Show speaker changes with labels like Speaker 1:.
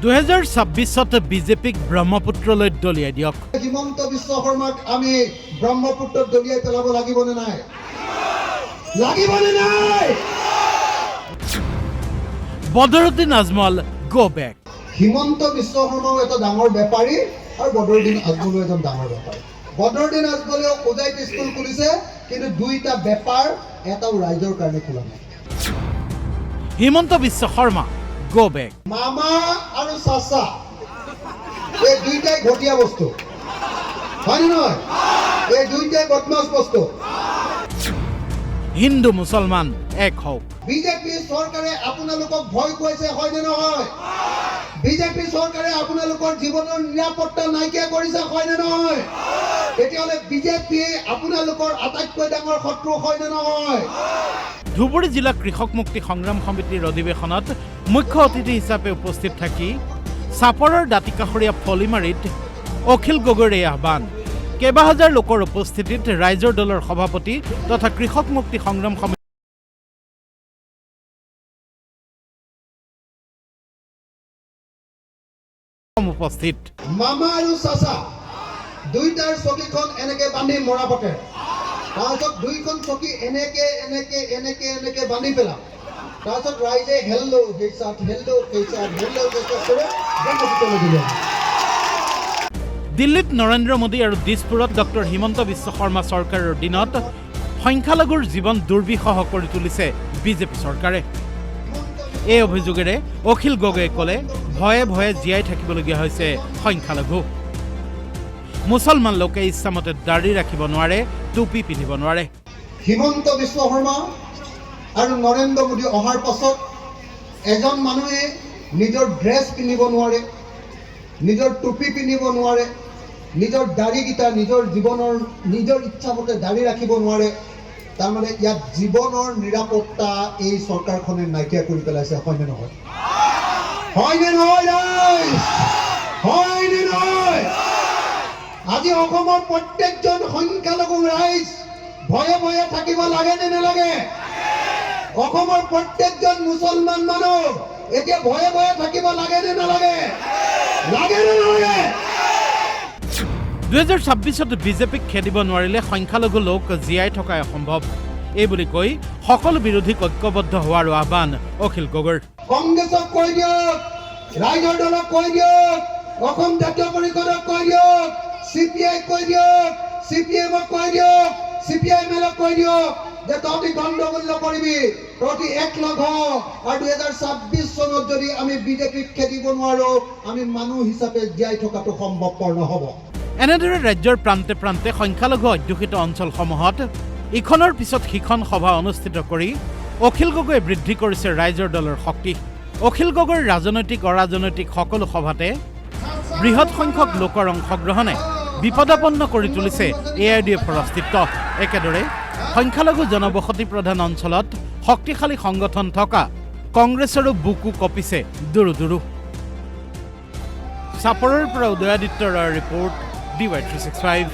Speaker 1: 2026 বিজেপিক ব্ৰহ্মপুত্ৰলৈ দলিয়াই দিয়ক।
Speaker 2: হিমন্ত বিশ্ব শৰ্মাক আমি ব্ৰহ্মপুত্ৰত দলিয়াই পেলাব লাগিবনে নাই? লাগিবনে নাই?
Speaker 1: বদৰুদ্দিন আজমল গো বেক।
Speaker 2: হিমন্ত বিশ্ব শৰ্মাও এটা ডাঙৰ বেপাৰী আৰু বদৰুদ্দিন আজমলো এজন ডাঙৰ বেপাৰী। বদৰুদ্দিন আজমলেও ওজাইত স্কুল খুলিছে, কিন্তু দুইটা বেপাৰ এটাও ৰাইজৰ কাৰণে খোলা নাই।
Speaker 1: Himanta Biswa Sarma go back.
Speaker 2: মামা আৰু চাচা এই দুইটাই ঘটীয়া বস্তু, হয়নে নহয়? এই দুইটাই বদমাছ বস্তু।
Speaker 1: হিন্দু মুছলমান এক হওক।
Speaker 2: বিজেপি চৰকাৰে আপোনালোকক ভয় খুৱাইছে, হয়নে নহয়? বিজেপি চৰকাৰে আপোনালোকৰ জীৱনৰ নিৰাপত্তা নাইকিয়া কৰিছে, হয়নে নহয়? তেতিয়াহ'লে বিজেপি আপোনালোকৰ আটাইতকৈ ডাঙৰ শত্ৰু, হয়নে নহয়?
Speaker 1: ধুবুৰী জিলা কৃষক মুক্তি সংগ্ৰাম সমিতিৰ অধিৱেশনত মুখ্য অতিথি হিচাপে উপস্থিত থাকি চাপৰৰ দাঁতিকাষৰীয়া ফলিমাৰীত অখিল গগৈৰ এই আহ্বান। কেইবাহাজাৰ লোকৰ উপস্থিতিত ৰাইজৰ দলৰ সভাপতি তথা কৃষক মুক্তি সংগ্ৰাম সমিতি উপস্থিত।
Speaker 2: মামা আৰু চাচা দুইটাৰ চকীখন এনেকে বান্ধি মৰা পাতে, তাৰপিছত দুইখন চকী এনেকে এনেকে এনেকে এনেকে বান্ধি পেলাম, তাৰপিছত ৰাইজে হেল্লো কেইচাত হেল্লো কেইচাত হেল্লো কেইচাত কৰে ব্ৰহ্মপুত্ৰলৈ দিলে।
Speaker 1: দিল্লীত নৰেন্দ্ৰ মোদী আৰু দিছপুৰত ডক্টৰ হিমন্ত বিশ্ব শৰ্মা চৰকাৰৰ দিনত সংখ্যালঘুৰ জীৱন দুৰ্বিষহ কৰি তুলিছে বিজেপি চৰকাৰে। এই অভিযোগেৰে অখিল গগৈয়ে ক'লে ভয়ে ভয়ে জীয়াই থাকিবলগীয়া হৈছে সংখ্যালঘু। মুছলমান লোকে ইচ্ছামতে দাড়ি ৰাখিব নোৱাৰে, টুপি পিন্ধিব নোৱাৰে।
Speaker 2: হিমন্ত বিশ্ব শৰ্মা আৰু নৰেন্দ্ৰ মোদী অহাৰ পাছত এজন মানুহে নিজৰ ড্ৰেছ পিন্ধিব নোৱাৰে, নিজৰ টুপি পিন্ধিব নোৱাৰে, নিজৰ দাড়িকেইটা নিজৰ জীৱনৰ নিজৰ ইচ্ছামতে দাড়ি ৰাখিব নোৱাৰে। তাৰমানে ইয়াত জীৱনৰ নিৰাপত্তা এই চৰকাৰখনে নাইকিয়া কৰি পেলাইছে, হয়নে নহয়? হয়নে নহয়? হয়নে নহয়? আজি অসমৰ প্ৰত্যেকজন সংখ্যালঘু ৰাইজ ভয়ে ভয়ে থাকিব লাগে নে নালাগে? অসমৰ প্ৰত্যেকজন মুছলমান মানুহ এতিয়া ভয়ে ভয়ে থাকিব লাগে নে নালাগে? লাগে নে নালাগে?
Speaker 1: 2026 বিজেপিক খেদিব নোৱাৰিলে সংখ্যালঘু লোক জীয়াই থকা অসম্ভৱ। এই বুলি কৈ সকলো বিৰোধীক ঐক্যবদ্ধ হোৱাৰ আহ্বান অখিল গগৈৰ।
Speaker 2: কংগ্ৰেছক কৈ দিয়ক, ৰাইজৰ দলক কৈ দিয়ক, অসম জাতীয় পৰিষদক কৈ দিয়ক, CPI কৈ দিয়ক, CPM কৈ দিয়ক, CPIM কৈ দিয়ক যে তহঁতি গণ্ডগোল নকৰিবি, তহঁতি একলগ হ, আৰু 2026 চনত যদি আমি বিজেপিক খেদিব নোৱাৰো, আমি মানুহ হিচাপে জীয়াই থকাটো সম্ভৱপৰ নহ'ব।
Speaker 1: এনেদৰে ৰাজ্যৰ প্ৰান্তে প্ৰান্তে সংখ্যালঘু অধ্যুষিত অঞ্চলসমূহত ইখনৰ পিছত সিখন সভা অনুষ্ঠিত কৰি অখিল গগৈয়ে বৃদ্ধি কৰিছে ৰাইজৰ দলৰ শক্তি। অখিল গগৈৰ ৰাজনৈতিক অৰাজনৈতিক সকলো সভাতে বৃহৎ সংখ্যক লোকৰ অংশগ্ৰহণে বিপদাপন্ন কৰি তুলিছে AIDFৰ অস্তিত্ব। একেদৰে সংখ্যালঘু জনবসতি প্ৰধান অঞ্চলত শক্তিশালী সংগঠন থকা কংগ্ৰেছৰো বুকু কঁপিছে দুৰু দুৰু। চাপৰৰ পৰা উদয়াদিত্য ৰায়ৰ ৰিপৰ্ট DY365।